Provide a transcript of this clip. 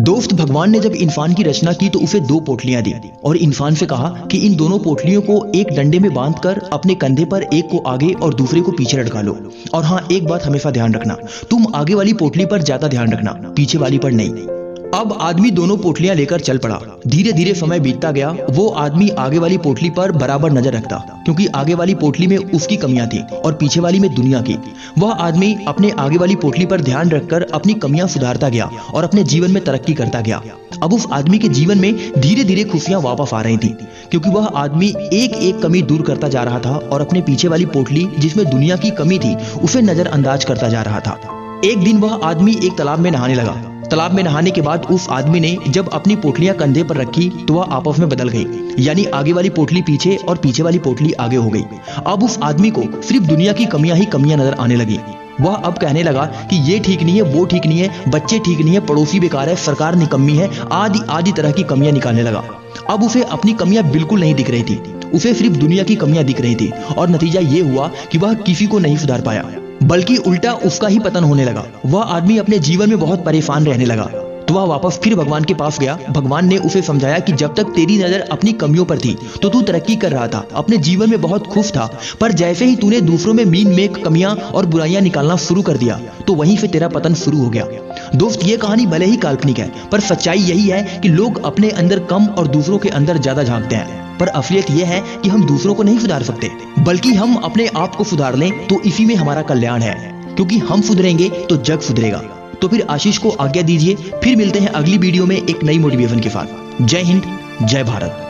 दोस्त, भगवान ने जब इन्फान की रचना की तो उसे दो पोटलियां दी और इन्फान से कहा कि इन दोनों पोटलियों को एक डंडे में बांधकर अपने कंधे पर एक को आगे और दूसरे को पीछे लटका लो। और हाँ, एक बात हमेशा ध्यान रखना, तुम आगे वाली पोटली पर ज्यादा ध्यान रखना, पीछे वाली पर नहीं। अब आदमी दोनों पोटलियां लेकर चल पड़ा। धीरे धीरे समय बीतता गया। वो आदमी आगे वाली पोटली पर बराबर नजर रखता, क्योंकि आगे वाली पोटली में उसकी कमियां थी और पीछे वाली में दुनिया की। वह आदमी अपने आगे वाली पोटली पर ध्यान रखकर अपनी कमियां सुधारता गया और अपने जीवन में तरक्की करता गया। अब उस आदमी के जीवन में धीरे धीरे खुशियां वापस आ रही थी, क्योंकि वह आदमी एक एक कमी दूर करता जा रहा था और अपने पीछे वाली पोटली जिसमें दुनिया की कमी थी उसे नजरअंदाज करता जा रहा था। एक दिन वह आदमी एक तालाब में नहाने लगा। तालाब में नहाने के बाद उस आदमी ने जब अपनी पोटलियां कंधे पर रखी तो वह आपस में बदल गई, यानी आगे वाली पोटली पीछे और पीछे वाली पोटली आगे हो गई। अब उस आदमी को सिर्फ दुनिया की कमियां ही कमियां नजर आने लगी। वह अब कहने लगा कि ये ठीक नहीं है, वो ठीक नहीं है, बच्चे ठीक नहीं है, पड़ोसी बेकार है, सरकार निकम्मी है, आदि आदि तरह की कमियां निकालने लगा। अब उसे अपनी कमियां बिल्कुल नहीं दिख रही थी, उसे सिर्फ दुनिया की कमियां दिख रही थी और नतीजा ये हुआ कि वह किसी को नहीं सुधार पाया, बल्कि उल्टा उसका ही पतन होने लगा। वह आदमी अपने जीवन में बहुत परेशान रहने लगा। तो वह वापस फिर भगवान के पास गया। भगवान ने उसे समझाया कि जब तक तेरी नजर अपनी कमियों पर थी तो तू तरक्की कर रहा था, अपने जीवन में बहुत खुश था, पर जैसे ही तूने दूसरों में मीन में कमियां और बुराइयां निकालना शुरू कर दिया तो वहीं से तेरा पतन शुरू हो गया। दोस्त, ये कहानी भले ही काल्पनिक है, पर सच्चाई यही है कि लोग अपने अंदर कम और दूसरों के अंदर ज्यादा झांकते हैं। पर असलियत यह है कि हम दूसरों को नहीं सुधार सकते, बल्कि हम अपने आप को सुधार लें तो इसी में हमारा कल्याण है, क्योंकि हम सुधरेंगे तो जग सुधरेगा। तो फिर आशीष को आज्ञा दीजिए, फिर मिलते हैं अगली वीडियो में एक नई मोटिवेशन के साथ। जय हिंद, जय भारत।